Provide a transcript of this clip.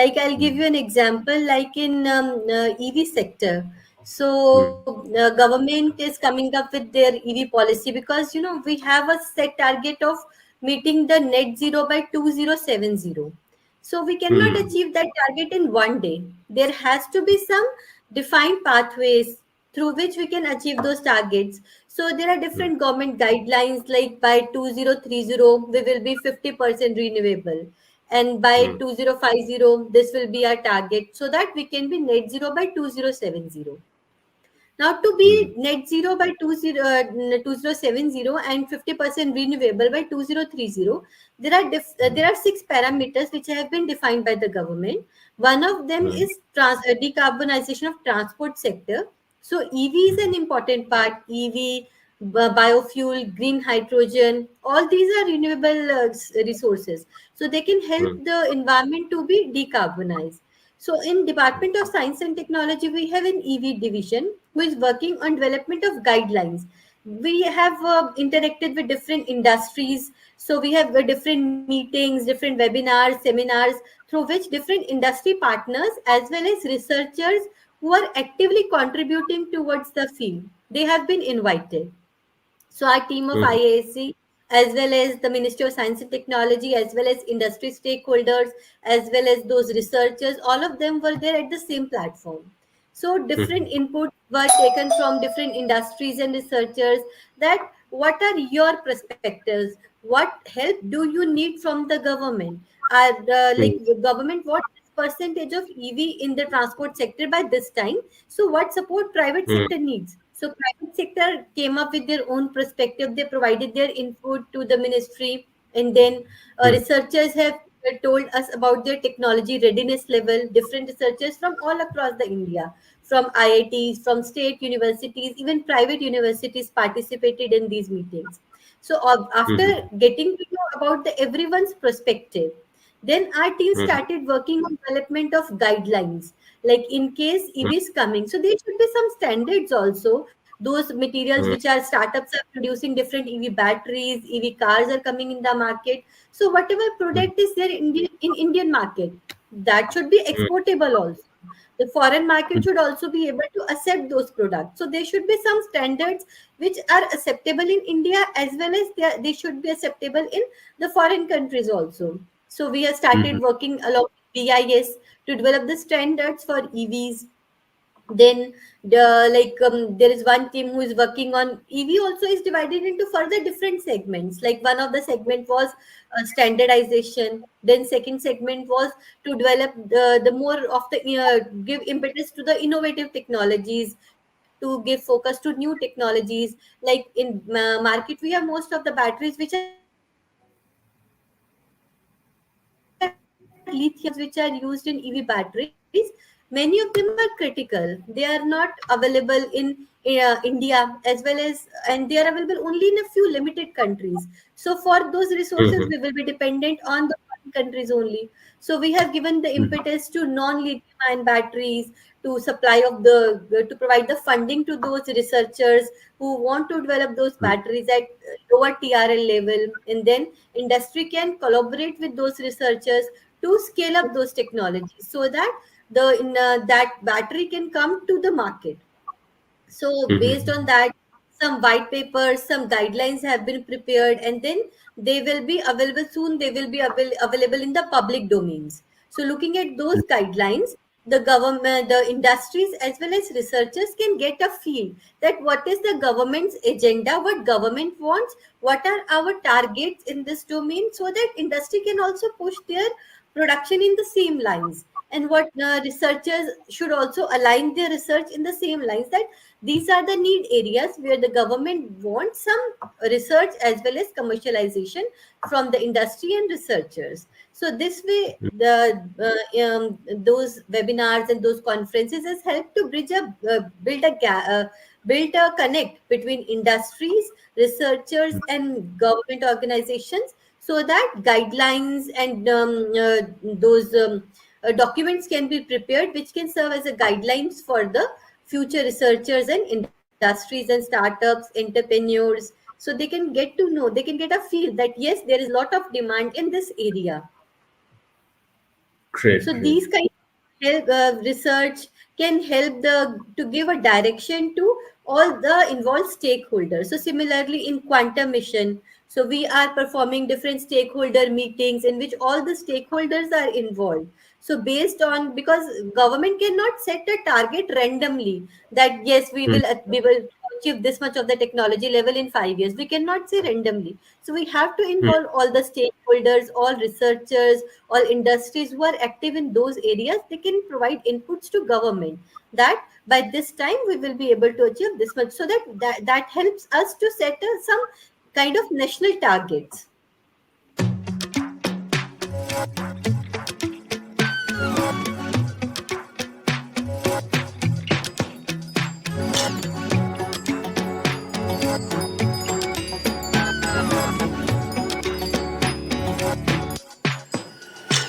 Like I'll give you mm, an example, like in EV sector. mm, So government is coming up with their EV policy, because we have a set target of meeting the net zero by 2070. So we cannot mm, achieve that target in one day. There has to be some defined pathways through which we can achieve those targets. So there are mm, different government guidelines, like by 2030 we will be 50% renewable, and by mm, 2050 this will be our target, so that we can be net zero by 2070. Now, to be mm, net zero by 2070 and 50% renewable by 2030, there are six parameters which have been defined by the government. One of them mm, is decarbonization of transport sector. So EV is an important part. EV, biofuel, green hydrogen, all these are renewable resources. So they can help mm, the environment to be decarbonized. So in Department of Science and Technology, we have an EV division who is working on development of guidelines. We have interacted with different industries. So we have different meetings, different webinars, seminars, through which different industry partners as well as researchers who are actively contributing towards the field, they have been invited. So our team of mm, IASC, as well as the Ministry of Science and Technology, as well as industry stakeholders, as well as those researchers, all of them were there at the same platform. So different mm, inputs were taken from different industries and researchers, that what are your perspectives? What help do you need from the government? Like mm, the government, what percentage of EV in the transport sector by this time? So what support private mm, sector needs? So private sector came up with their own perspective. They provided their input to the ministry, and then mm, researchers have told us about their technology readiness level. Different researchers from all across the India, from IITs, from state universities, even private universities participated in these meetings. So after mm, getting to know about the everyone's perspective, then our team mm, started working on development of guidelines. Like in case EV is coming, so there should be some standards also. Those materials mm, which are startups are producing different EV batteries, EV cars are coming in the market. So whatever mm, product is there in Indian market, that should be mm, exportable also. The foreign market mm, should also be able to accept those products. So there should be some standards which are acceptable in India, as well as they should be acceptable in the foreign countries also. So we have mm, started working along with BIS to develop the standards for EVs. Then there is one team who is working on EV, also is divided into further different segments. Like one of the segment was standardization. Then second segment was to develop the more of the give impetus to the innovative technologies, to give focus to new technologies. Like in market, we have most of the batteries which are lithium ion batteries. So many of the materials which are used in EV batteries, many of them are critical. They are not available in India, as well as, and they are available only in a few limited countries. So for those resources, mm, we will be dependent on the foreign countries only. So we have given the mm, impetus to non-lithium ion batteries, to supply of the to provide the funding to those researchers who want to develop those mm, batteries at lower TRL level, and then industry can collaborate with those researchers to scale up those technologies, so that that battery can come to the market. So based mm, on that, some white papers, some guidelines have been prepared, and then they will be available soon. They will be available in the public domains. So looking at those guidelines, the government, the industries, as well as researchers can get a feel that what is the government's agenda, what government wants, what are our targets in this domain, so that industry can also push their production in the same lines. And what researchers should also align their research in the same lines, that these are the need areas where the government wants some research as well as commercialization from the industry and researchers. So this way, those webinars and those conferences has helped to build a connect between industries, researchers, and government organizations, so that guidelines and those documents can be prepared, which can serve as a guidelines for the future researchers and industries and startups, entrepreneurs. So they can get to know, they can get a feel that yes, there is a lot of demand in this area. Great, So great. these kind of research can help the to give a direction to all the involved stakeholders. So similarly in quantum mission, so we are performing different stakeholder meetings in which all the stakeholders are involved. So based on, because government cannot set a target randomly that yes we will achieve this much of the technology level in 5 years. We cannot say randomly. So we have to Hmm. involve all the stakeholders, all researchers, all industries who are active in those areas. They can provide inputs to government that by this time we will be able to achieve this much, so that helps us to set some kind of national targets.